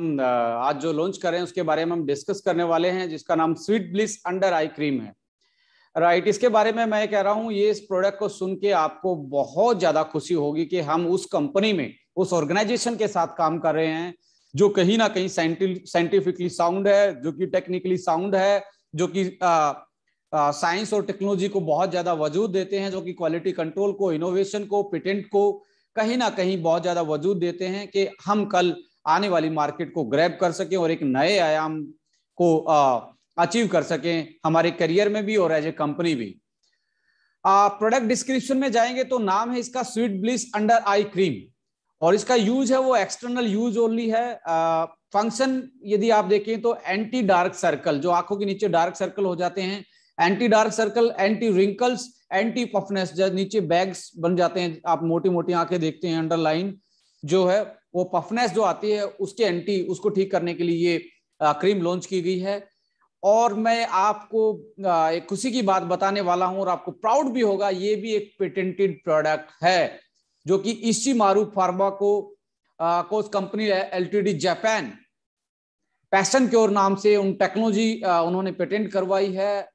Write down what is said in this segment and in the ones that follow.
हम आज जो लॉन्च कर रहे हैं उसके बारे में हम डिस्कस करने वाले हैं, जिसका नाम sweet bliss under eye cream है। राइट, इसके बारे में मैं कह रहा हूं, ये इस प्रोडक्ट को सुन के आपको बहुत ज्यादा खुशी होगी कि हम उस कंपनी में, उस ऑर्गेनाइजेशन के साथ काम कर रहे हैं जो कहीं ना कहीं साइंटिफिकली साउंड है, जो कि टेक्निकली साउंड है, जो कि साइंस और टेक्नोलॉजी को बहुत ज्यादा वजूद देते हैं, जो कि क्वालिटी कंट्रोल को, इनोवेशन को, पेटेंट को कहीं ना कहीं बहुत ज्यादा वजूद देते हैं कि हम कल आने वाली मार्केट को ग्रैब कर सकें और एक नए आयाम को अचीव कर सकें हमारे करियर में भी और एज ए कंपनी भी। प्रोडक्ट डिस्क्रिप्शन में जाएंगे तो नाम है इसका sweet bliss under eye cream, और इसका यूज है वो एक्सटर्नल यूज ओनली है। फंक्शन यदि आप देखें तो एंटी डार्क सर्कल, जो आंखों के नीचे डार्क सर्कल हो जाते हैं, anti dark circle, anti wrinkles, anti puffiness, जो नीचे बैग्स बन जाते हैं, आप मोटी मोटी आंखें देखते हैं, अंडरलाइन जो है वो पफनेस जो आती है उसके एंटी, उसको ठीक करने के लिए ये क्रीम लॉन्च की गई है। और मैं आपको एक खुशी की बात बताने वाला हूं और आपको प्राउड भी होगा, ये भी एक पेटेंटेड प्रोडक्ट है जो कि इशिमारू फार्मा को company LTD Japan passion cure नाम से उन टेक्नोलॉजी उन्होंने पेटेंट करवाई है।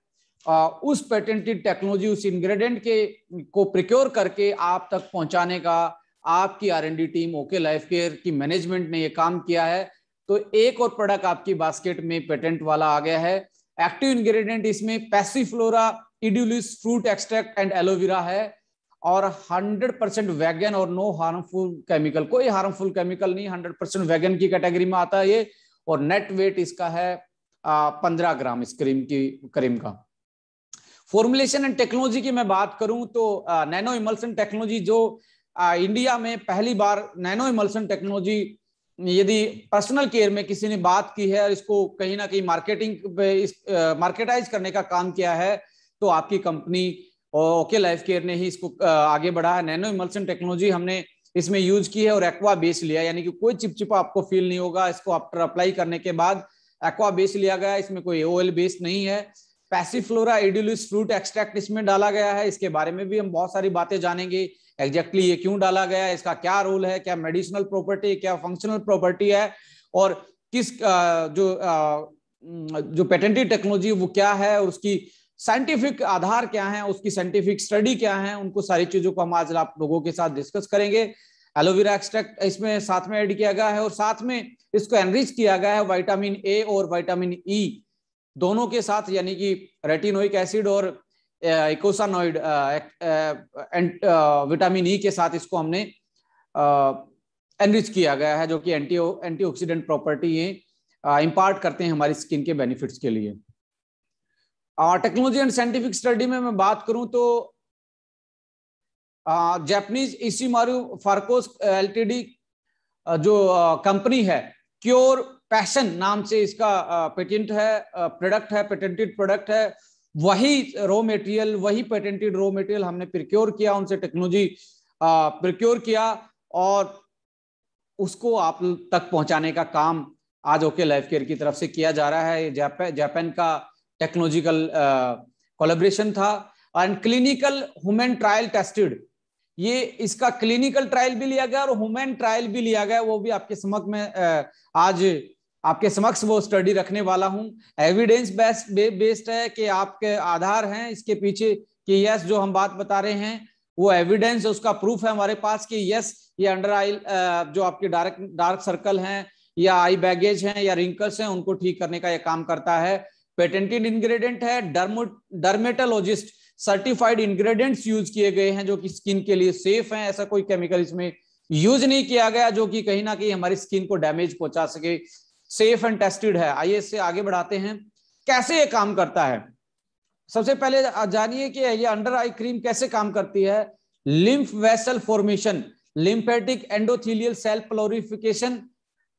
उस पेटेंटेड टेक्नोलॉजी, उस इंग्रेडिएंट को प्रिक्योर करके आप तक पहुंचाने का आपकी R&D team okay life care की मैनेजमेंट ने ये काम किया है। तो एक और प्रोडक्ट आपकी बास्केट में पेटेंट वाला आ गया है। एक्टिव इंग्रेडिएंट इसमें passiflora edulis fruit extract and aloe vera है, और 100% वेगन और नो हार्मफुल केमिकल, कोई हार्मफुल केमिकल नहीं, 100% वेगन की कैटेगरी में आता है ये। और नेट वेट इसका है 15 ग्राम इस क्रीम का। फॉर्मुलेशन एंड टेक्नोलॉजी की मैं बात करूं तो नैनो इमल्सन टेक्नोलॉजी, जो इंडिया में पहली बार नैनो इमल्सन टेक्नोलॉजी यदि पर्सनल केयर में किसी ने बात की है और इसको कहीं ना कहीं मार्केटाइज करने का काम किया है, तो आपकी कंपनी ओके लाइफ केयर ने ही इसको आगे बढ़ा है। नैनो इमल्सन टेक्नोलॉजी हमने इसमें यूज की है और एक्वा बेस लिया, यानी कि कोई चिपचिपा आपको फील नहीं होगा इसको आफ्टर अप्लाई करने के बाद। एक्वा बेस लिया गया, इसमें कोई ऑयल बेस नहीं है। पैसिफ्लोरा इडुलिस फ्रूट एक्सट्रैक्ट इसमें डाला गया है, इसके बारे में भी हम बहुत सारी बातें जानेंगे। एग्जैक्टली ये क्यों डाला गया है, इसका क्या रोल है, क्या मेडिसिनल प्रॉपर्टी, क्या फंक्शनल प्रॉपर्टी है, और किस जो पेटेंटेड टेक्नोलॉजी वो क्या है, और उसकी साइंटिफिक आधार क्या है, उसकी साइंटिफिक स्टडी क्या है, उनको सारी चीजों को हम आज आप लोगों के साथ डिस्कस करेंगे। एलोवेरा एक्सट्रैक्ट इसमें साथ में ऐड किया गया है, और साथ में इसको एनरिच किया गया है विटामिन ए और विटामिन ई दोनों के साथ, यानी कि रेटिनोइक एसिड और इकोसानोइड विटामिन ई के साथ इसको हमने एनरिच किया गया है, जो कि एंटीऑक्सीडेंट प्रॉपर्टी इंपार्ट करते हैं हमारी स्किन के बेनिफिट्स के लिए। टेक्नोलॉजी एंड साइंटिफिक स्टडी में मैं बात करूं तो जापानीज इशिमारू फार्कोस एलटीडी जो कंपनी है, क्योर पैशन नाम से इसका पेटेंट है, प्रोडक्ट है, पेटेंटेड प्रोडक्ट है। वही रॉ मटेरियल, वही पेटेंटेड रॉ मटेरियल हमने प्रिक्योर किया, उनसे टेक्नोलॉजी प्रिक्योर किया और उसको आप तक पहुंचाने का काम आज ओके लाइफ केयर की तरफ से किया जा रहा है। जापान का टेक्नोलॉजिकल कोलैबोरेशन था and clinical human trial tested. ये इसका क्लिनिकल ट्रायल भी लिया गया और ह्यूमन ट्रायल भी लिया गया, वो भी आपके समक्ष में आज आपके समक्ष वो स्टडी रखने वाला हूं। एविडेंस बेस्ड है कि आपके आधार हैं इसके पीछे कि यस जो हम बात बता रहे हैं वो एविडेंस, उसका प्रूफ है हमारे पास कि यस ये अंडर आई जो आपके डार्क सर्कल हैं या आई बैगेज हैं या रिंकल्स हैं उनको ठीक करने का ये काम करता है। पेटेंटेड इंग्रेडिएंट है, डर्मेटोलॉजिस्ट सर्टिफाइड इंग्रेडिएंट्स यूज किए गए हैं जो कि स्किन के लिए सेफ हैं। ऐसा कोई केमिकल इसमें यूज नहीं किया गया जो कि कहीं ना कहीं हमारी स्किन को डैमेज पहुंचा सके। सेफ एंड टेस्टेड है। आइए इससे आगे बढ़ाते हैं, कैसे ये काम करता है। सबसे पहले जानिए कि ये अंडर आई क्रीम कैसे काम करती है। Lymph vessel formation, lymphatic endothelial cell proliferation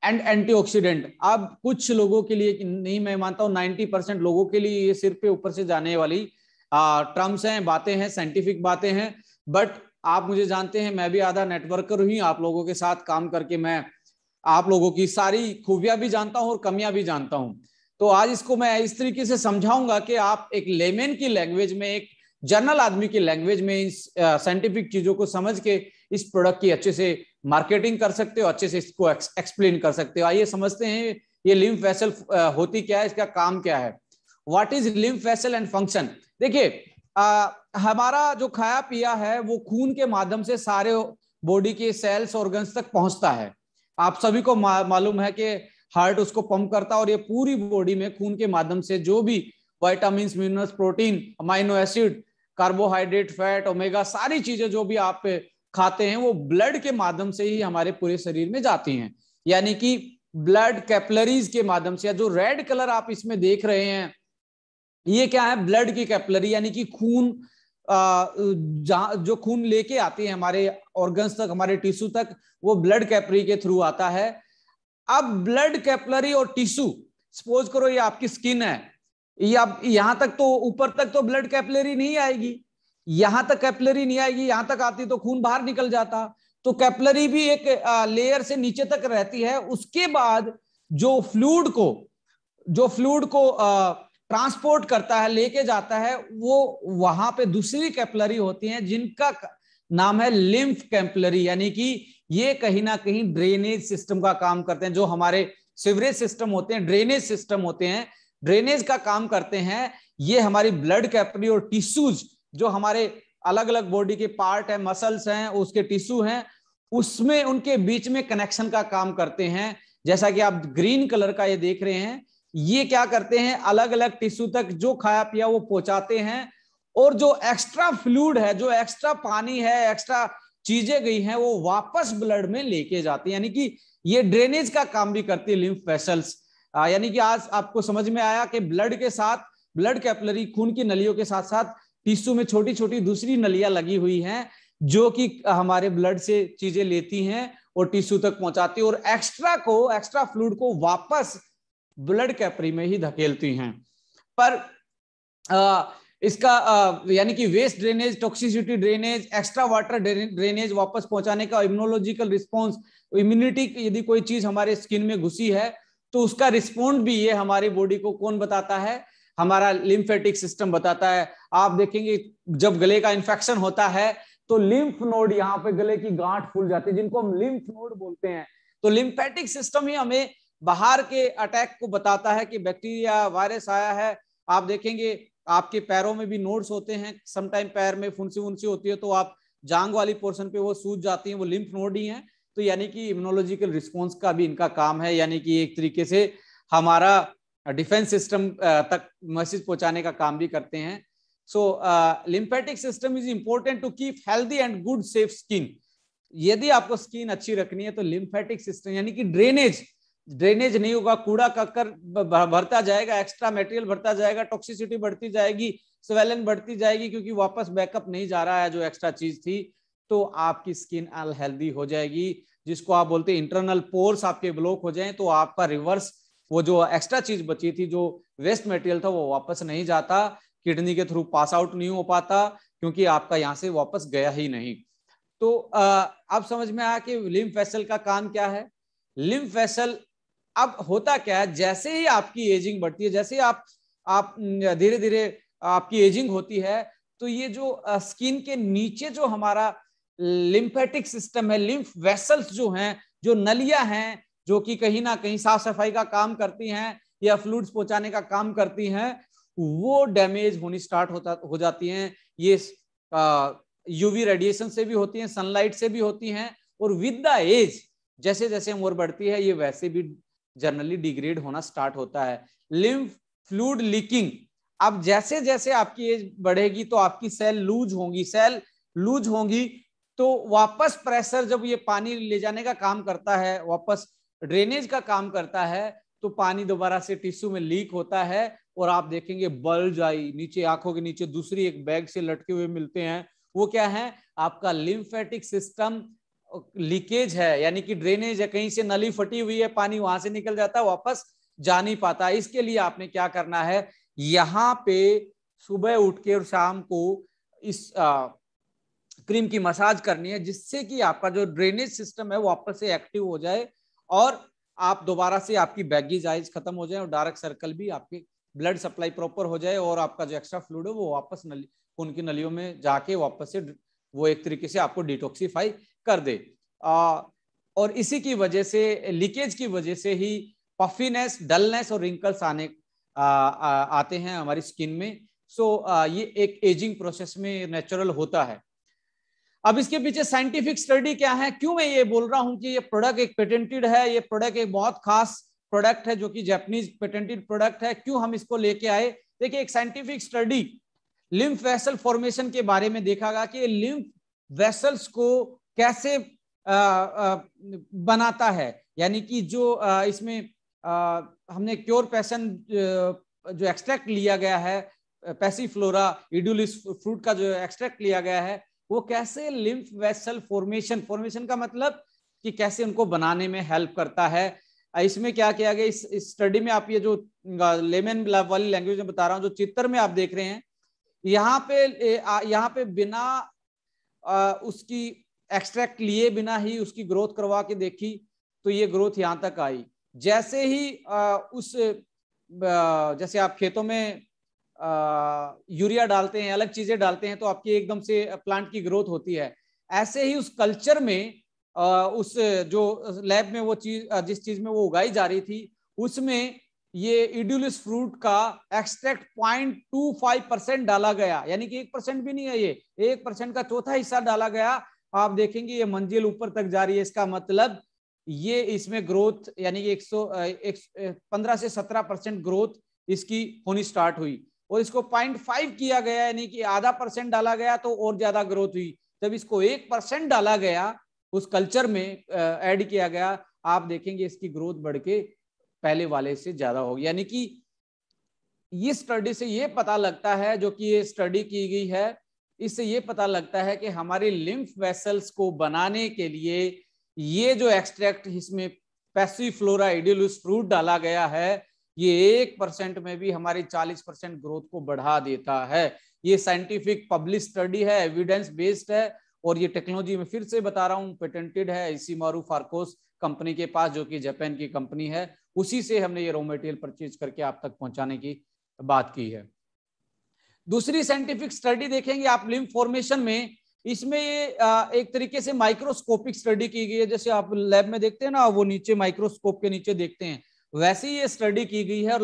and antioxidant. अब कुछ लोगों के लिए नहीं, मैं मानता हूं 90% लोगों के लिए ये सिर पे ऊपर से जाने वाली टर्म्स हैं, बातें हैं, साइंटिफिक बातें हैं, बट आप मुझे जानते हैं, मैं भी आधा नेटवर्कर हुई। आप लोगों के साथ काम करके मैं आप लोगों की सारी खूबियां भी जानता हूं और कमियां भी जानता हूं। तो आज इसको मैं इस तरीके से समझाऊंगा कि आप एक लेमन की लैंग्वेज में, एक जनरल आदमी की लैंग्वेज में इस साइंटिफिक चीजों को समझ के इस प्रोडक्ट की अच्छे से मार्केटिंग कर सकते हो, अच्छे से इसको एक्सप्लेन कर सकते हो। आइए समझते हैं ये लिम्फ वेसल होती क्या है, इसका काम क्या है। What is lymph vessel and function. देखिए हमारा जो खाया पिया है वो खून के माध्यम से सारे बॉडी के सेल्स ऑर्गन्स तक पहुंचता है। आप सभी को मालूम है कि हार्ट उसको पंप करता है और ये पूरी बॉडी में खून के माध्यम से जो भी vitamin, minerals, protein, amino acid, carbohydrate, fat, omega, सारी चीजें जो भी आप खाते हैं वो ब्लड के माध्यम से ही हमारे पूरे शरीर में जाती हैं। यानी कि ब्लड कैपिलरीज के माध्यम से। जो रेड कलर आप इसमें देख रहे हैं ये क्या है, ब्लड की कैपिलरी, यानी कि खून जो खून लेके आती है हमारे ऑर्गन्स तक, हमारे टिश्यू तक, वो ब्लड कैपिलरी के थ्रू आता है। अब ब्लड कैपिलरी और टिश्यू, सपोज करो ये आपकी स्किन है, ये अब यहां तक तो ऊपर तक तो ब्लड कैपिलरी नहीं आएगी, यहां तक कैपिलरी नहीं आएगी, यहां तक आती तो खून बाहर निकल जाता। तो कैपिलरी भी एक लेयर से नीचे तक रहती है। उसके बाद जो फ्लूइड को ट्रांसपोर्ट करता है, लेके जाता है, वो वहां पे दूसरी कैपिलरी होती हैं जिनका नाम है लिम्फ कैपिलरी। यानी कि ये कहीं ना कहीं ड्रेनेज सिस्टम का काम करते हैं। जो हमारे सीवरेज सिस्टम होते हैं, ड्रेनेज सिस्टम होते हैं, ड्रेनेज का काम करते हैं। ये हमारी ब्लड कैपिलरी और टिश्यूज जो हमारे अलग अलग बॉडी के पार्ट है, मसल्स हैं, उसके टिश्यू हैं, उसमें उनके बीच में कनेक्शन का काम करते हैं। जैसा कि आप ग्रीन कलर का ये देख रहे हैं, ये क्या करते हैं, अलग अलग टिश्यू तक जो खाया पिया वो पहुंचाते हैं। और जो एक्स्ट्रा फ्लूइड है, जो एक्स्ट्रा पानी है, एक्स्ट्रा चीजें गई हैं, वो वापस ब्लड में लेके जाती है। यानी कि ये ड्रेनेज का काम भी करती है लिम्फ वेसल्स। यानी कि आज आपको समझ में आया कि ब्लड के साथ, ब्लड कैपिलरी खून की नलियों के साथ साथ टिश्यू में छोटी छोटी दूसरी नलियां लगी हुई हैं जो कि हमारे ब्लड से चीजें लेती हैं और टिश्यू तक पहुंचाती है, और एक्स्ट्रा फ्लूइड को वापस ब्लड कैपिलरी में ही धकेलती हैं। पर इसका यानी कि waste drainage, toxicity drainage, extra water drainage वापस पहुंचाने का, इम्यूनोलॉजिकल रिस्पॉन्स, इम्यूनिटी, यदि कोई चीज हमारे स्किन में घुसी है तो उसका रिस्पॉन्ड भी ये हमारी बॉडी को कौन बताता है, हमारा लिम्फेटिक सिस्टम बताता है। आप देखेंगे जब गले का इन्फेक्शन होता है तो लिम्फ नोड, यहाँ पे गले की गांठ फूल जाती है जिनको हम लिम्फ नोड बोलते हैं। तो लिम्फेटिक सिस्टम ही हमें बाहर के अटैक को बताता है कि बैक्टीरिया, वायरस आया है। आप देखेंगे आपके पैरों में भी नोड्स होते हैं, समटाइम पैर में फुंसी वुंसी होती है तो आप जांग वाली पोर्शन पे वो सूज जाती हैं, वो लिम्फ नोड ही हैं। तो यानी कि इम्यूनोलॉजिकल रिस्पॉन्स का भी इनका काम है, यानी कि एक तरीके से हमारा डिफेंस सिस्टम तक मैसेज पहुंचाने का काम भी करते हैं। So lymphatic system is important to keep healthy and good safe skin. यदि आपको स्किन अच्छी रखनी है तो लिम्फेटिक सिस्टम, यानी कि ड्रेनेज नहीं होगा, कूड़ा कक्कर भरता जाएगा, एक्स्ट्रा मटेरियल भरता जाएगा, टॉक्सिसिटी बढ़ती जाएगी, स्वेलन बढ़ती जाएगी, क्योंकि वापस बैकअप नहीं जा रहा है जो एक्स्ट्रा चीज थी, तो आपकी स्किन अनहेल्दी हो जाएगी। जिसको आप बोलते हैं इंटरनल पोर्स आपके ब्लॉक हो जाएं तो आपका रिवर्स, वो जो एक्स्ट्रा चीज बची थी, जो वेस्ट मटेरियल था, वो वापस नहीं जाता, किडनी के थ्रू पास आउट नहीं हो पाता, क्योंकि आपका यहाँ से वापस गया ही नहीं। तो अब समझ में आया कि लिम्फ वेसल का काम क्या है। लिम्फ वेसल अब होता क्या है, जैसे ही आपकी एजिंग बढ़ती है, जैसे ही आप धीरे धीरे आपकी एजिंग होती है, तो ये जो स्किन के नीचे जो हमारा लिम्फेटिक सिस्टम है, लिम्फ वेसल्स जो हैं, जो नलियां हैं, जो कि कहीं ना कहीं साफ सफाई का काम करती हैं या फ्लूइड्स पहुंचाने का काम करती हैं, वो डैमेज होनी स्टार्ट हो जाती हैं। ये यूवी रेडिएशन से भी होती हैं, सनलाइट से भी होती हैं, और विद द एज जैसे जैसे उम्र बढ़ती है ये वैसे भी जनरली डिग्रेड होना स्टार्ट होता है। लिम्फ फ्लूइड लीकिंग, अब जैसे जैसे आपकी एज बढ़ेगी तो आपकी सेल लूज होंगी, तो वापस प्रेशर, जब ये पानी ले जाने का काम करता है, वापस ड्रेनेज का काम करता है, तो पानी दोबारा से टिश्यू में लीक होता है, और आप देखेंगे बल्ज आई नीचे, आंखों के नीचे दूसरी एक बैग से लटके हुए मिलते हैं। वो क्या है, आपका लिम्फेटिक सिस्टम लीकेज है, यानी कि ड्रेनेज है, कहीं से नली फटी हुई है, पानी वहां से निकल जाता है, वापस जा नहीं पाता। इसके लिए आपने क्या करना है, यहाँ पे सुबह उठ के और शाम को इस क्रीम की मसाज करनी है, जिससे कि आपका जो ड्रेनेज सिस्टम है वापस से एक्टिव हो जाए, और आप दोबारा से आपकी बैगीज आइज खत्म हो जाए, और डार्क सर्कल भी, आपकी ब्लड सप्लाई प्रॉपर हो जाए, और आपका जो एक्स्ट्रा फ्लूइड है वो वापस खून की नलियों में जाके वापस से वो एक तरीके से आपको डिटॉक्सिफाई कर दे। और इसी की वजह से, लीकेज की वजह से ही पफीनेस, डलनेस और रिंकल्स आते हैं हमारी स्किन में। सो ये एक एजिंग प्रोसेस में नेचुरल होता है। अब इसके पीछे साइंटिफिक स्टडी क्या है, क्यों मैं ये बोल रहा हूं कि ये प्रोडक्ट एक पेटेंटेड है, ये प्रोडक्ट एक बहुत खास प्रोडक्ट है जो कि जापानीज पेटेंटेड प्रोडक्ट है, क्यों हम इसको लेके आए। देखिए, एक scientific study lymph vessel formation के बारे में देखा गया कि लिम्फ वेसल्स को कैसे बनाता है, यानी कि जो इसमें हमने क्योर पैसन जो एक्सट्रैक्ट लिया गया है, पैसिफ्लोरा इडुलिस फ्रूट का जो एक्सट्रैक्ट लिया गया है, वो कैसे लिम्फ वेसल फॉर्मेशन का मतलब कि कैसे उनको बनाने में हेल्प करता है। इसमें क्या किया गया इस स्टडी में, आप ये जो लेमन वाली लैंग्वेज में बता रहा हूं, जो चित्र में आप देख रहे हैं, यहाँ पे बिना उसकी एक्सट्रैक्ट लिए बिना ही उसकी ग्रोथ करवा के देखी, तो ये ग्रोथ यहाँ तक आई। जैसे ही जैसे आप खेतों में यूरिया डालते हैं, अलग चीजें डालते हैं, तो आपकी एकदम से प्लांट की ग्रोथ होती है। ऐसे ही उस कल्चर में, उस जो लैब में वो चीज, जिस चीज में वो उगाई जा रही थी, उसमें ये इडुलिस फ्रूट का एक्सट्रैक्ट 0.25% डाला गया, यानी कि 1% भी नहीं है, ये 1% का चौथा हिस्सा डाला गया। आप देखेंगे ये मंजिल ऊपर तक जा रही है, इसका मतलब ये इसमें ग्रोथ, यानी कि 15 से 17% ग्रोथ इसकी होनी स्टार्ट हुई। और इसको 0.5 किया गया, यानी कि ½ % डाला गया तो और ज्यादा ग्रोथ हुई। जब इसको 1% डाला गया, उस कल्चर में ऐड किया गया, आप देखेंगे इसकी ग्रोथ बढ़ के पहले वाले से ज्यादा होगी। यानी कि ये स्टडी से ये पता लगता है, जो कि ये स्टडी की गई है, इससे ये पता लगता है कि हमारे लिम्फ वेसल्स को बनाने के लिए ये जो एक्सट्रैक्ट इसमें पैसिफ्लोरा इडुलिस फ्रूट डाला गया है, ये 1% में भी हमारी 40% ग्रोथ को बढ़ा देता है। ये साइंटिफिक पब्लिश स्टडी है, एविडेंस बेस्ड है, और ये टेक्नोलॉजी में फिर से बता रहा हूँ पेटेंटेड है इशिमारू फार्कोस कंपनी के पास, जो कि जापान की कंपनी है। उसी से हमने ये रॉ मटेरियल परचेज करके आप तक पहुंचाने की बात की है। दूसरी साइंटिफिक स्टडी देखेंगे आप लिम्फ फॉर्मेशन में, इसमें ये एक तरीके से माइक्रोस्कोपिक स्टडी की गई है। जैसे आप लैब में देखते हैं ना, वो नीचे माइक्रोस्कोप के नीचे देखते हैं, वैसे ही ये स्टडी की गई है। और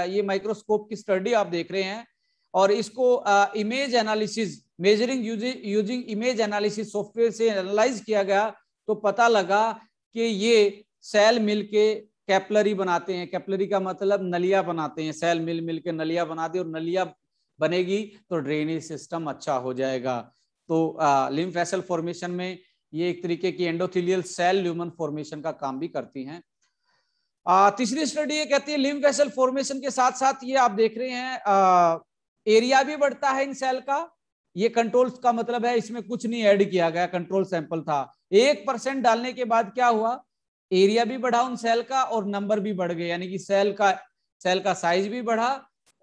ये माइक्रोस्कोप की स्टडी आप देख रहे हैं, और इसको image analysis, measuring using image analysis software से एनालाइज किया गया, तो पता लगा कि ये सेल मिलके कैपलरी बनाते हैं। कैपलरी का मतलब नलिया बनाते हैं, सेल मिल के नलिया बनाते हैं, और नलिया बनेगी तो ड्रेनेज सिस्टम अच्छा हो जाएगा। तो लिम्फ वेसल फॉर्मेशन में ये एक तरीके की एंडोथेलियल सेल ल्यूमन फॉर्मेशन का काम भी करती हैं। तीसरी स्टडी ये कहती है लिम्फ वेसल फॉर्मेशन के साथ साथ ये आप देख रहे हैं एरिया भी बढ़ता है इन सेल का। ये कंट्रोल का मतलब है इसमें कुछ नहीं ऐड किया गया, कंट्रोल सैंपल था। 1% डालने के बाद क्या हुआ, एरिया भी बढ़ा उन सेल का और नंबर भी बढ़ गए, यानी कि सेल का साइज भी बढ़ा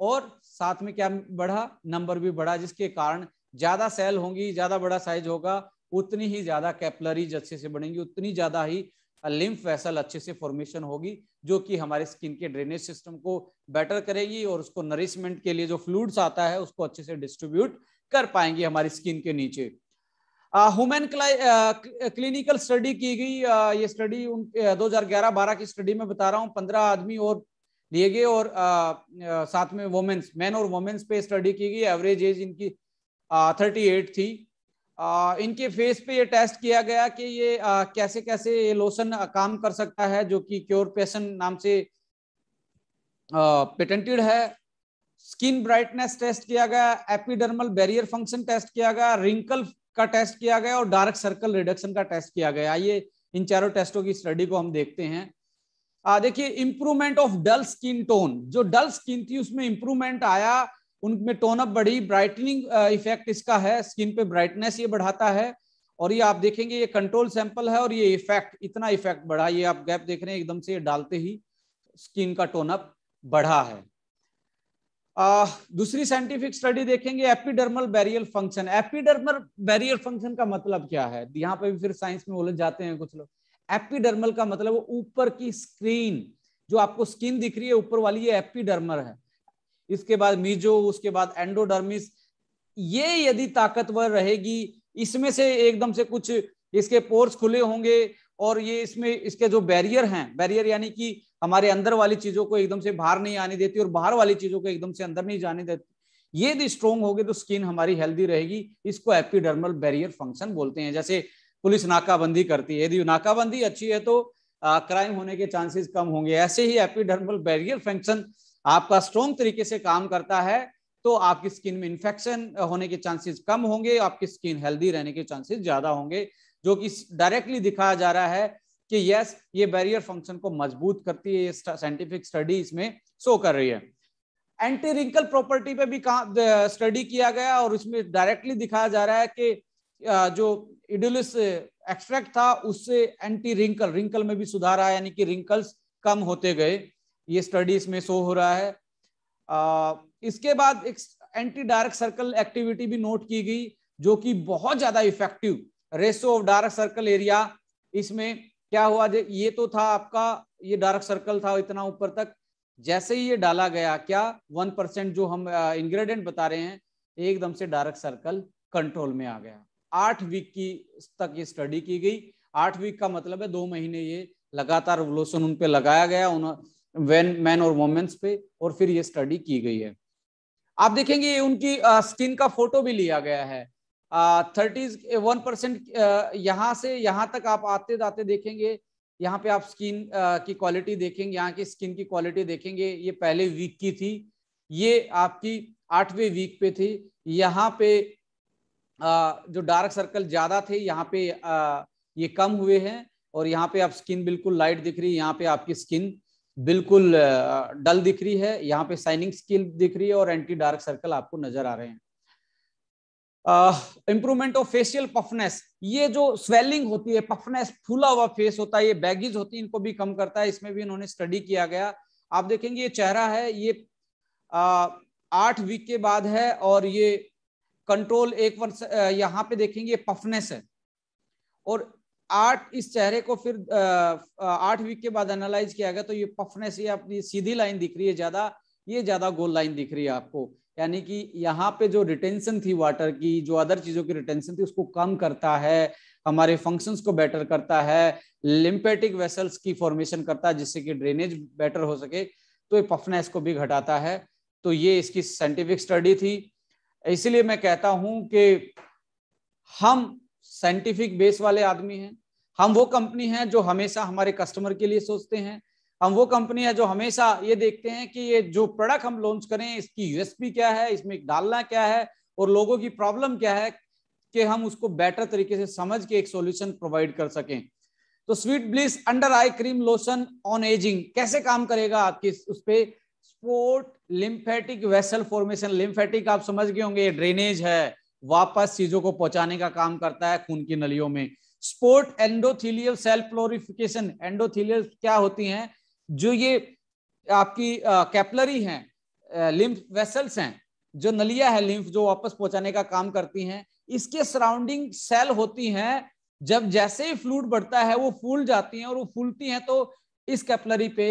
और साथ में क्या बढ़ा, नंबर भी बढ़ा, जिसके कारण ज्यादा सेल होंगी, ज्यादा बड़ा साइज होगा, उतनी ही ज्यादा कैपिलरीज अच्छे से बढ़ेंगी, उतनी ज्यादा ही लिम्फ वेसल अच्छे से फॉर्मेशन होगी, जो कि हमारे स्किन के ड्रेनेज सिस्टम को बेटर करेगी और उसको नरिशमेंट के लिए जो फ्लूइड्स आता है उसको अच्छे से डिस्ट्रीब्यूट कर पाएंगे हमारी स्किन के नीचे। ह्यूमन क्लिनिकल स्टडी की गई। ये स्टडी 2011-12 की स्टडी में बता रहा हूँ, 15 आदमी और लिए गए और साथ में वोमेन्स, मैन और वोमेन्स पे स्टडी की गई। एवरेज एज इनकी 38 थी। इनके फेस पे ये टेस्ट किया गया कि ये कैसे कैसे ये लोशन काम कर सकता है, जो कि क्योर पेशन नाम से पेटेंटेड है। स्किन ब्राइटनेस टेस्ट किया गया, एपिडर्मल बैरियर फंक्शन टेस्ट किया गया, रिंकल का टेस्ट किया गया और डार्क सर्कल रिडक्शन का टेस्ट किया गया। ये इन चारों टेस्टों की स्टडी को हम देखते हैं। देखिए, improvement of dull skin tone, जो डल स्किन थी उसमें इंप्रूवमेंट आया, उनमें टोन अप बढ़ी, ब्राइटनिंग इफेक्ट इसका है, स्किन पे ब्राइटनेस ये बढ़ाता है। और ये आप देखेंगे ये कंट्रोल सैंपल है और ये इफेक्ट, इतना इफेक्ट बढ़ा, ये आप गैप देख रहे हैं, एकदम से डालते ही स्किन का टोन अप बढ़ा है। दूसरी साइंटिफिक स्टडी देखेंगे epidermal barrier function. Epidermal barrier function का मतलब क्या है, यहाँ पे भी फिर साइंस में उलझ जाते हैं कुछ लोग। एपिडर्मल का मतलब वो ऊपर की स्क्रीन, जो आपको स्किन दिख रही है ऊपर वाली, ये एपिडर्मल है। इसके बाद मीजो, उसके बाद एंडोडर्मिस। ये यदि ताकतवर रहेगी, इसमें से एकदम से कुछ इसके पोर्स खुले होंगे और ये इसमें इसके जो बैरियर हैं, बैरियर यानी कि हमारे अंदर वाली चीजों को एकदम से बाहर नहीं आने देती और बाहर वाली चीजों को एकदम से अंदर नहीं जाने देती, ये यदि स्ट्रोंग होगी तो स्किन हमारी हेल्दी रहेगी। इसको एपिडर्मल बैरियर फंक्शन बोलते हैं। जैसे पुलिस नाकाबंदी करती है, यदि नाकाबंदी अच्छी है तो क्राइम होने के चांसेस कम होंगे। ऐसे ही एपिडर्मल बैरियर फंक्शन आपका स्ट्रोंग तरीके से काम करता है तो आपकी स्किन में इन्फेक्शन होने के चांसेस कम होंगे, आपकी स्किन हेल्दी रहने के चांसेस ज्यादा होंगे, जो कि डायरेक्टली दिखाया जा रहा है कि यस ये बैरियर फंक्शन को मजबूत करती है। ये साइंटिफिक स्टडी इसमें शो कर रही है। एंटी रिंकल प्रॉपर्टी पे भी स्टडी किया गया और इसमें डायरेक्टली दिखाया जा रहा है कि जो इडुलिस एक्सट्रैक्ट था उससे एंटी रिंकल, रिंकल में भी सुधार आया, यानी कि रिंकल्स कम होते गए। ये स्टडी इसमें शो हो रहा है। इसके बाद एक एंटी डार्क सर्कल एक्टिविटी भी नोट की गई, जो कि बहुत ज्यादा effective. Ratio of dark circle area, इसमें क्या हुआ, ये तो था आपका, ये डार्क सर्कल था इतना ऊपर तक, जैसे ही ये डाला गया क्या 1% जो हम इंग्रेडिएंट बता रहे हैं, एकदम से डार्क सर्कल कंट्रोल में आ गया। 8 वीक की तक ये स्टडी की गई। 8 वीक का मतलब है 2 महीने ये लगातार लोशन उन पे लगाया गया, मैन और वुमेन्स पे, और फिर ये स्टडी की गई है। आप देखेंगे उनकी स्किन का फोटो भी लिया गया है। 31% यहाँ से यहाँ तक आप आते जाते देखेंगे, यहाँ पे आप स्किन की क्वालिटी देखेंगे, यहाँ की स्किन की क्वालिटी देखेंगे। ये पहले वीक की थी, ये आपकी 8वें वीक पे थी। यहाँ पे जो डार्क सर्कल ज्यादा थे, यहाँ पे ये कम हुए हैं, और यहाँ पे आप स्किन बिल्कुल लाइट दिख रही है, यहाँ पे आपकी स्किन बिल्कुल डल दिख रही है, यहाँ पे शाइनिंग स्किन दिख रही है, और एंटी डार्क सर्कल आपको नजर आ रहे हैं। इंप्रूवमेंट ऑफ फेशियल पफनेस, ये जो स्वेलिंग होती है, पफनेस, फूला हुआ फेस होता है, ये बैगीज होती है, इनको भी कम करता है। इसमें भी इन्होंने स्टडी किया गया। आप देखेंगे ये चेहरा है, ये 8 वीक के बाद है, और ये कंट्रोल 1 वर्ष, यहाँ पे देखेंगे पफनेस है, और 8 इस चेहरे को फिर 8 वीक के बाद एनालाइज किया गया तो ये पफनेस, ये अपनी सीधी लाइन दिख रही है ज्यादा, ये ज्यादा गोल लाइन दिख रही है आपको, यानी कि यहाँ पे जो रिटेंशन थी वाटर की, जो अदर चीजों की रिटेंशन थी, उसको कम करता है, हमारे फंक्शंस को बेटर करता है, लिम्फेटिक वेसल्स की फॉर्मेशन करता है जिससे कि ड्रेनेज बेटर हो सके, तो ये पफनेस को भी घटाता है। तो ये इसकी साइंटिफिक स्टडी थी। इसलिए मैं कहता हूं कि हम साइंटिफिक बेस वाले आदमी हैं। हम वो कंपनी है जो हमेशा हमारे कस्टमर के लिए सोचते हैं। हम वो कंपनी है जो हमेशा ये देखते हैं कि ये जो प्रोडक्ट हम लॉन्च करें, इसकी यूएसपी क्या है, इसमें डालना क्या है, और लोगों की प्रॉब्लम क्या है, कि हम उसको बेटर तरीके से समझ के एक सॉल्यूशन प्रोवाइड कर सकें। तो sweet bliss under eye cream lotion on ageing कैसे काम करेगा आपकी उस पे, sport lymphatic vessel formation, lymphatic आप समझ गए होंगे, ड्रेनेज है, वापस चीजों को पहुंचाने का काम करता है खून की नलियों में। स्पोर्ट एंडोथीलियल सेल प्लोरिफिकेशन, एंडोथीलियल क्या होती हैं, जो ये आपकी कैपलरी हैं, लिम्फ वेसल्स हैं, जो नलियां है लिम्फ जो वापस पहुंचाने का काम करती हैं, इसके सराउंडिंग सेल होती हैं, जब जैसे ही फ्लूइड बढ़ता है वो फूल जाती हैं, और वो फूलती हैं तो इस कैपलरी पे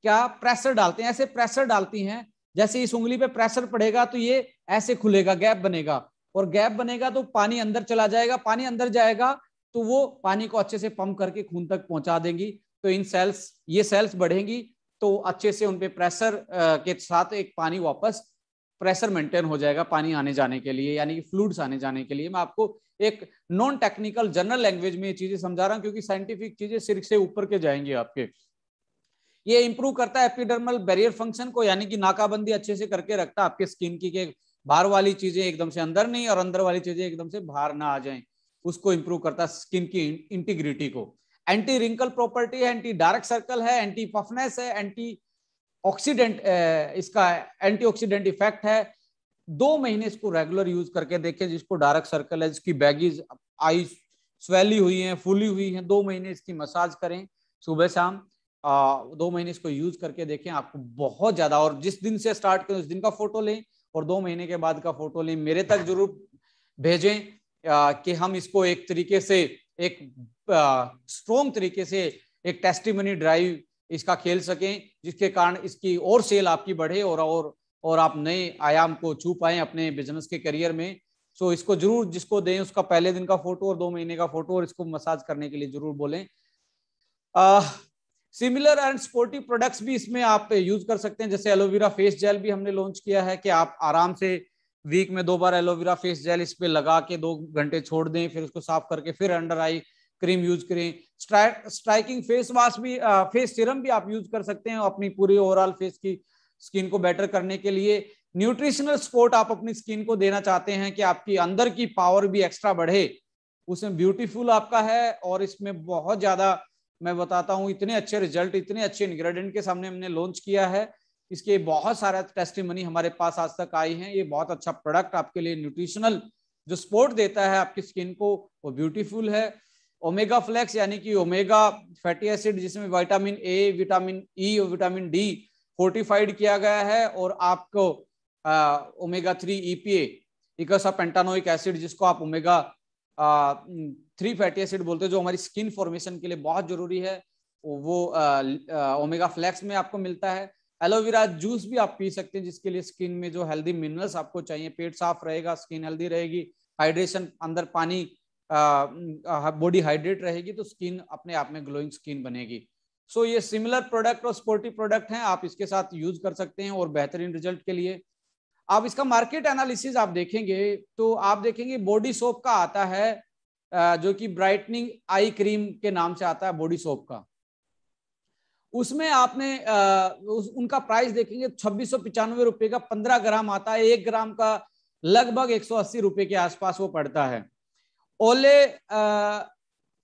क्या प्रेशर डालते हैं, ऐसे प्रेशर डालती हैं, जैसे इस उंगली पे प्रेशर पड़ेगा तो ये ऐसे खुलेगा, गैप बनेगा, और गैप बनेगा तो पानी अंदर चला जाएगा, पानी अंदर जाएगा तो वो पानी को अच्छे से पंप करके खून तक पहुंचा देंगी। तो इन सेल्स, ये सेल्स बढ़ेंगी तो अच्छे से उन पे प्रेशर के साथ एक पानी वापस प्रेशर मेंटेन हो जाएगा पानी आने जाने के लिए, यानी कि फ्लूइड्स आने जाने के लिए। मैं आपको एक नॉन टेक्निकल जनरल लैंग्वेज में ये चीजें समझा रहा हूं, क्योंकि साइंटिफिक चीजें सिर से ऊपर के जाएंगे आपके। ये इंप्रूव करता है एपिडर्मल बैरियर फंक्शन को, यानी कि नाकाबंदी अच्छे से करके रखता है आपके स्किन की, के बाहर वाली चीजें एकदम से अंदर नहीं और अंदर वाली चीजें एकदम से बाहर ना आ जाएं, उसको इंप्रूव करता है स्किन की इंटीग्रिटी को। एंटी रिंकल प्रॉपर्टी है, एंटी डार्क सर्कल है, एंटी पफनेस है, एंटी ऑक्सीडेंट, इसका एंटीऑक्सीडेंट इफेक्ट है। 2 महीने इसको रेगुलर यूज करके देखें, जिसको डार्क सर्कल है, जिसकी बैगीज आई स्वेली हुई हैं, फूली हुई हैं, 2 महीने इसकी मसाज करें सुबह शाम। 2 महीने इसको यूज करके देखें, आपको बहुत ज्यादा, और जिस दिन से स्टार्ट करें उस दिन का फोटो लें और 2 महीने के बाद का फोटो लें, मेरे तक जरूर भेजें कि हम इसको एक तरीके से, एक स्ट्रॉन्ग तरीके से एक टेस्टिमनी ड्राइव इसका खेल सकें, जिसके कारण इसकी और सेल आपकी बढ़े और आप नए आयाम को छू पाएं अपने बिजनेस के करियर में। सो इसको जरूर जिसको दें उसका पहले दिन का फोटो और 2 महीने का फोटो, और इसको मसाज करने के लिए जरूर बोलें। सिमिलर एंड स्पोर्टिव प्रोडक्ट्स भी इसमें आप यूज कर सकते हैं, जैसे एलोवेरा फेस जेल भी हमने लॉन्च किया है कि आप आराम से वीक में 2 बार एलोवेरा फेस जेल इस पे लगा के 2 घंटे छोड़ दें, फिर उसको साफ करके फिर अंडर आई क्रीम यूज करें। स्ट्राइकिंग फेस वॉश भी, फेस सीरम भी आप यूज कर सकते हैं अपनी पूरी ओवरऑल फेस की स्किन को बेटर करने के लिए। न्यूट्रिशनल सपोर्ट आप अपनी स्किन को देना चाहते हैं कि आपकी अंदर की पावर भी एक्स्ट्रा बढ़े, उसमें ब्यूटीफुल आपका है। और इसमें बहुत ज्यादा मैं बताता हूं, इतने अच्छे रिजल्ट, इतने अच्छे इंग्रेडिएंट के सामने हमने लॉन्च किया है, इसके बहुत सारा टेस्टिमनी हमारे पास आज तक आई है। ये बहुत अच्छा प्रोडक्ट आपके लिए न्यूट्रिशनल जो सपोर्ट देता है आपकी स्किन को, वो ब्यूटीफुल है। ओमेगा फ्लेक्स यानी कि ओमेगा फैटी एसिड, जिसमें विटामिन ए, विटामिन ई और विटामिन डी फोर्टिफाइड किया गया है, और आपको ओमेगा 3 EPA इकोसापेंटानोइक एसिड, जिसको आप ओमेगा 3 फैटी एसिड बोलते हैं, जो हमारी स्किन फॉर्मेशन के लिए बहुत जरूरी है, वो ओमेगा फ्लेक्स में आपको मिलता है। एलोवेरा जूस भी आप पी सकते हैं, जिसके लिए स्किन में जो हेल्दी मिनरल्स आपको चाहिए, पेट साफ रहेगा, स्किन हेल्दी रहेगी, हाइड्रेशन, अंदर पानी, बॉडी हाइड्रेट रहेगी, तो स्किन अपने आप में ग्लोइंग स्किन बनेगी। सो ये सिमिलर प्रोडक्ट और स्पोर्टिव प्रोडक्ट हैं, आप इसके साथ यूज कर सकते हैं और बेहतरीन रिजल्ट के लिए। आप इसका मार्केट एनालिसिस आप देखेंगे तो आप देखेंगे बॉडी सोप का आता है, जो कि ब्राइटनिंग आई क्रीम के नाम से आता है बॉडी सोप का। उसमें आपने उनका प्राइस देखेंगे 2695 रुपए का 15 ग्राम आता है, 1 ग्राम का लगभग 180 रुपए के आसपास वो पड़ता है। ओले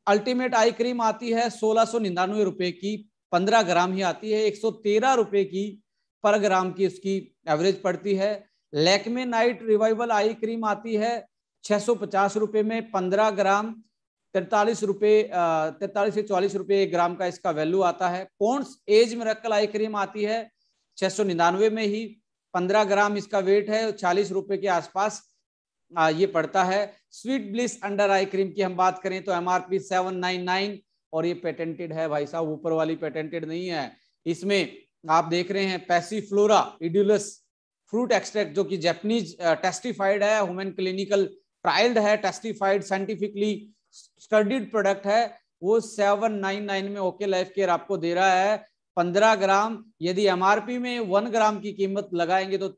अल्टीमेट आई क्रीम आती है 1699 रुपए की, 15 ग्राम ही आती है, 113 रुपए की पर ग्राम की उसकी एवरेज पड़ती है। लैक्मे नाइट रिवाइवल आई क्रीम आती है 650 रुपए में, 15 ग्राम, 43 से 44 रुपए 1 ग्राम का इसका वैल्यू आता है। Pond's age miracle eye cream आती है 699 में ही, 15 ग्राम इसका वेट है, 40 रुपए के आसपास ये पड़ता है। Sweet bliss under eye cream की हम बात करें तो MRP 799, और ये पेटेंटेड है भाई साहब, ऊपर वाली पेटेंटेड नहीं है। इसमें आप देख रहे हैं पैसीफ्लोरा इडुलस फ्रूट एक्सट्रैक्ट, जो कि जापानीज टेस्टिफाइड है, ह्यूमन क्लिनिकल ट्रायल्ड है, टेस्टिफाइड साइंटिफिकली स्टडीड प्रोडक्ट है, वो 799 में ओके लाइफ केयर आपको दे रहा है। 15 ग्राम, यदि MRP में 1 ग्राम की कीमत लगाएंगे तो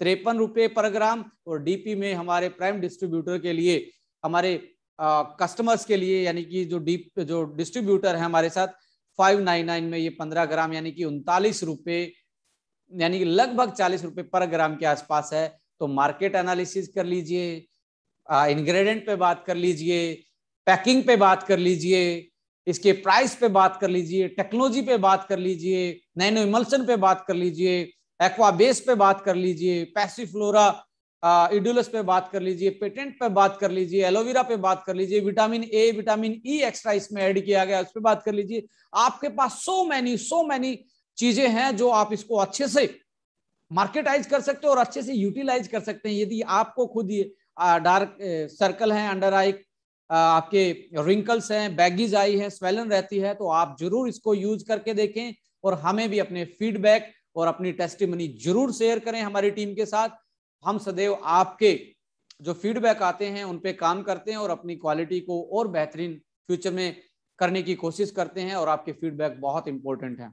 53 रुपए पर ग्राम, और DP में हमारे प्राइम डिस्ट्रीब्यूटर के लिए, हमारे कस्टमर्स के लिए, यानी कि जो डिस्ट्रीब्यूटर है हमारे साथ, 599 में ये 15 ग्राम यानी कि 39 रुपए, यानी कि लगभग 40 रुपए पर ग्राम के आसपास है। तो मार्केट एनालिसिस कर लीजिए, इंग्रेडिएंट पे बात कर लीजिए, पैकिंग पे बात कर लीजिए, इसके प्राइस पे बात कर लीजिए, टेक्नोलॉजी पे बात कर लीजिए, नैनो इमल्सन पे बात कर लीजिए, एक्वा बेस पे बात कर लीजिए, पैसीफ्लोरा इडुलस पे बात कर लीजिए, पेटेंट पे बात कर लीजिए, एलोवेरा पे बात कर लीजिए, vitamin A, vitamin E extra इसमें ऐड किया गया, उस पे बात कर लीजिए। आपके पास सो मैनी चीजें हैं जो आप इसको अच्छे से मार्केटाइज कर सकते हो और अच्छे से यूटिलाइज कर सकते हैं। यदि आपको खुद डार्क सर्कल है, अंडर आई, आपके रिंकल्स हैं, बैगीज आई है, स्वेलन रहती है, तो आप जरूर इसको यूज करके देखें और हमें भी अपने फीडबैक और अपनी टेस्टिमनी जरूर शेयर करें हमारी टीम के साथ। हम सदैव आपके जो फीडबैक आते हैं उन पे काम करते हैं और अपनी क्वालिटी को और बेहतरीन फ्यूचर में करने की कोशिश करते हैं, और आपके फीडबैक बहुत इंपॉर्टेंट है।